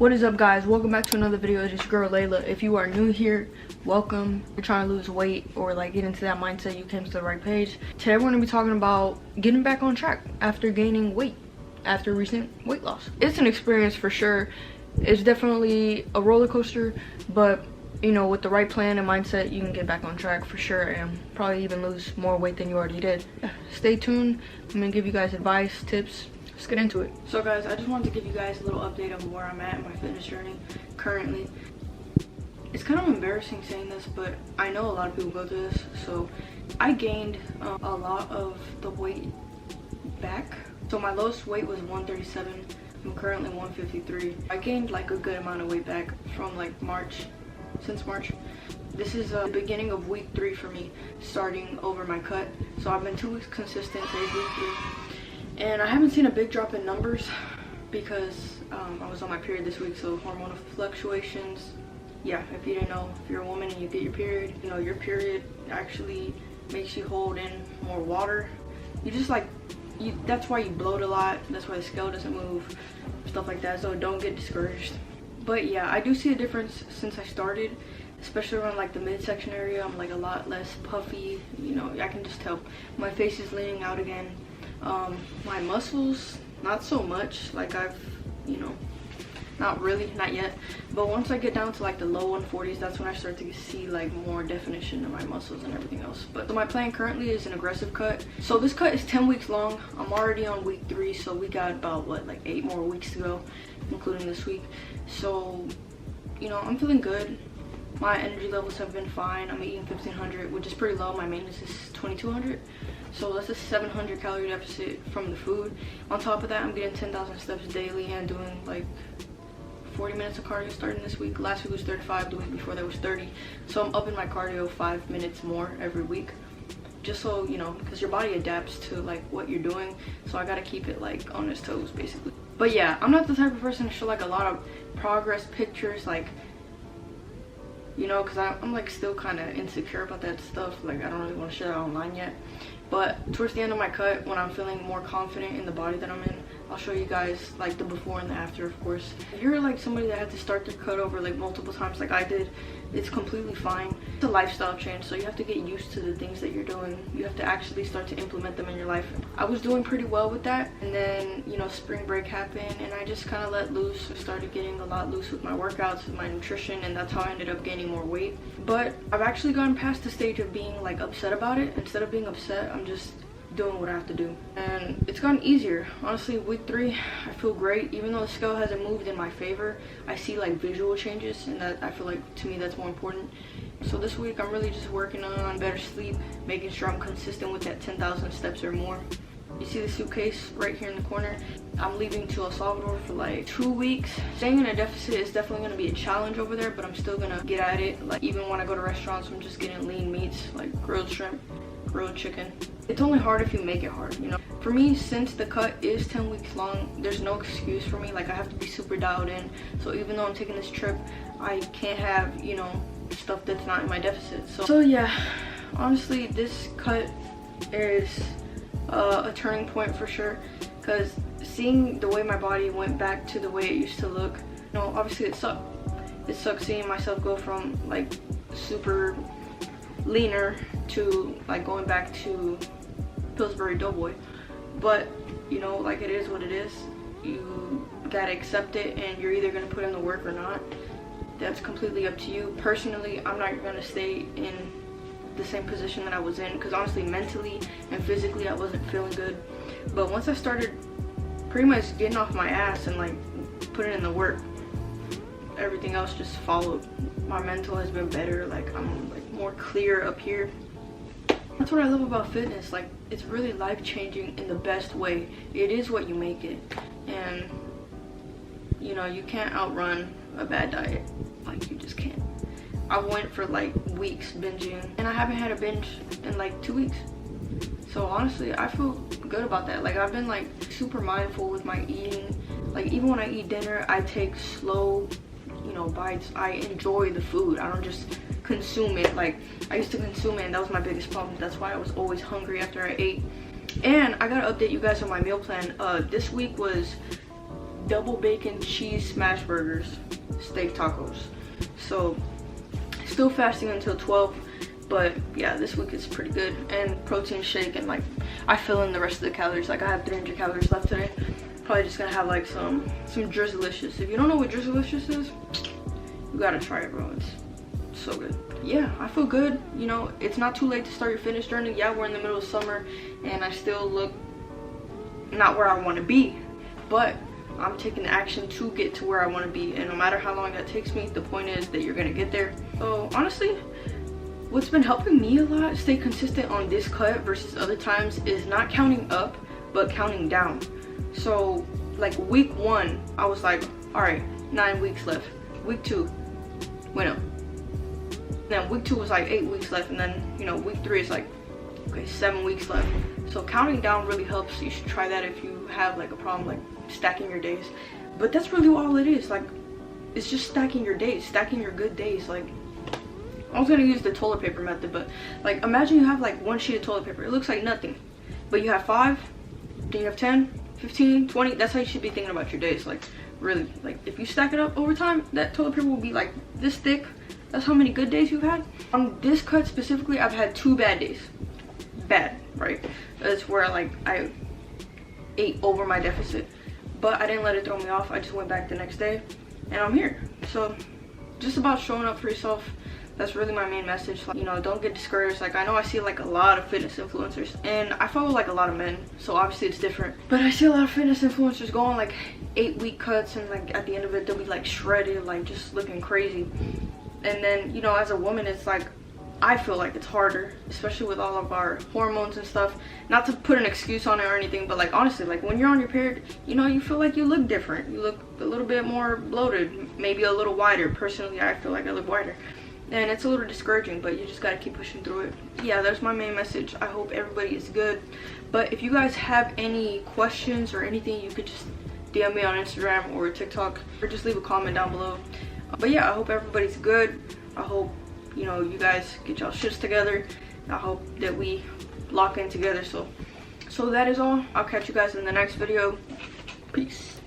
What is up, guys? Welcome back to another video. It's your girl Layla. If you are new here, welcome. You're trying to lose weight or like get into that mindset, you came to the right page. Today we're going to be talking about getting back on track after gaining weight, after recent weight loss. It's an experience for sure. It's definitely a roller coaster, but you know, with the right plan and mindset, you can get back on track for sure and probably even lose more weight than you already did. Stay tuned. I'm gonna give you guys advice, tips. Let's get into it. So guys, I just wanted to give you guys a little update of where I'm at in my fitness journey currently. It's kind of embarrassing saying this, but I know a lot of people go through this. So I gained a lot of the weight back. So my lowest weight was 137. I'm currently 153. I gained like a good amount of weight back from like since March. This is the beginning of week 3 for me, starting over my cut. So I've been 2 weeks consistent, today's week 3. And I haven't seen a big drop in numbers because I was on my period this week, so hormonal fluctuations. Yeah, if you didn't know, if you're a woman and you get your period, you know, your period actually makes you hold in more water. You just like, that's why you bloat a lot, that's why the scale doesn't move, stuff like that, so don't get discouraged. But yeah, I do see a difference since I started, especially around like the midsection area. I'm like a lot less puffy, you know, I can just tell. My face is leaning out again. My muscles, not so much, like I've, you know, not really, not yet, but once I get down to like the low 140s, that's when I start to see like more definition of my muscles and everything else. But so my plan currently is an aggressive cut. So this cut is 10 weeks long. I'm already on week 3, so we got about what, like 8 more weeks to go, including this week. So, you know, I'm feeling good. My energy levels have been fine. I'm eating 1500, which is pretty low. My maintenance is 2200. So that's a 700 calorie deficit from the food. On top of that, I'm getting 10,000 steps daily and doing like 40 minutes of cardio starting this week. Last week was 35, the week before that was 30. So I'm upping my cardio 5 minutes more every week. Just so, you know, because your body adapts to like what you're doing. So I gotta keep it like on its toes basically. But yeah, I'm not the type of person to show like a lot of progress pictures, like, you know, because I'm like still kind of insecure about that stuff. Like I don't really want to share that online yet. But towards the end of my cut, when I'm feeling more confident in the body that I'm in, I'll show you guys like the before and the after, of course. If you're like somebody that had to start their cut over like multiple times like I did, it's completely fine. It's a lifestyle change, so you have to get used to the things that you're doing. You have to actually start to implement them in your life. I was doing pretty well with that, and then, you know, spring break happened and I just kind of let loose. I started getting a lot loose with my workouts, with my nutrition, and that's how I ended up gaining more weight. But I've actually gotten past the stage of being like upset about it. Instead of being upset, I'm just doing what I have to do, and it's gotten easier. Honestly, week 3 I feel great. Even though the scale hasn't moved in my favor, I see like visual changes, and that I feel like to me that's more important. So this week I'm really just working on better sleep, making sure I'm consistent with that 10,000 steps or more. You see the suitcase right here in the corner? I'm leaving to El Salvador for like 2 weeks. Staying in a deficit is definitely going to be a challenge over there, but I'm still gonna get at it. Like even when I go to restaurants, I'm just getting lean meats like grilled shrimp, grilled chicken. It's only hard if you make it hard, you know. For me, since the cut is 10 weeks long, there's no excuse for me. Like I have to be super dialed in. So even though I'm taking this trip, I can't have, you know, stuff that's not in my deficit. So yeah, honestly, this cut is a turning point for sure, because seeing the way my body went back to the way it used to look, you know, obviously it sucked seeing myself go from like super leaner to like going back to Pillsbury Doughboy. But you know, like, it is what it is. You gotta accept it, and you're either gonna put in the work or not. That's completely up to you. Personally, I'm not gonna stay in the same position that I was in, because honestly, mentally and physically I wasn't feeling good. But once I started pretty much getting off my ass and like putting in the work, everything else just followed. My mental has been better. Like I'm like more clear up here. That's what I love about fitness. Like, it's really life-changing in the best way. It is what you make it, and you know, you can't outrun a bad diet. Like, you just can't. I went for like weeks binging, and I haven't had a binge in like 2 weeks. So honestly, I feel good about that. Like, I've been like super mindful with my eating. Like, even when I eat dinner, I take slow, you know, bites. I enjoy the food. I don't just consume it. Like, I used to consume it, and that was my biggest problem. That's why I was always hungry after I ate. And I gotta update you guys on my meal plan. This week was double bacon cheese smash burgers, steak tacos. So still fasting until 12, but yeah, this week is pretty good. And protein shake, and like I fill in the rest of the calories. Like I have 300 calories left today. Probably just gonna have like some Drizzlicious. If you don't know what Drizzlicious is, you gotta try it, bro. It's so good. Yeah, I feel good. You know, it's not too late to start your fitness journey. Yeah, we're in the middle of summer and I still look not where I want to be, but I'm taking action to get to where I want to be, and no matter how long that takes me, the point is that you're gonna get there. So honestly, what's been helping me a lot stay consistent on this cut versus other times is not counting up but counting down. So like week 1 I was like, all right, 9 weeks left. Week 2 went up, then week 2 was like 8 weeks left, and then you know week 3 is like, okay, 7 weeks left. So counting down really helps. You should try that if you have like a problem like stacking your days. But that's really all it is. Like, it's just stacking your days, stacking your good days. Like, I was gonna use the toilet paper method, but like imagine you have like 1 sheet of toilet paper. It looks like nothing, but you have 5, then you have 10, 15, 20. That's how you should be thinking about your days. Like really, like if you stack it up over time, that toilet paper will be like this thick. That's how many good days you've had. On this cut specifically, I've had 2 bad days. Bad, right? That's where like I ate over my deficit, but I didn't let it throw me off. I just went back the next day and I'm here. So just about showing up for yourself. That's really my main message. Like, you know, don't get discouraged. Like, I know I see like a lot of fitness influencers, and I follow like a lot of men, so obviously it's different, but I see a lot of fitness influencers go on like 8-week cuts, and like at the end of it they'll be like shredded, like just looking crazy. And then, you know, as a woman, it's like, I feel like it's harder, especially with all of our hormones and stuff. Not to put an excuse on it or anything, but like honestly, like when you're on your period, you know, you feel like you look different. You look a little bit more bloated, maybe a little wider. Personally, I feel like I look wider, and it's a little discouraging, but you just gotta keep pushing through it. Yeah, that's my main message. I hope everybody is good. But if you guys have any questions or anything, you could just DM me on Instagram or TikTok, or just leave a comment down below. But yeah, I hope everybody's good. I hope, you know, you guys get y'all shits together. I hope that we lock in together. So that is all. I'll catch you guys in the next video. Peace.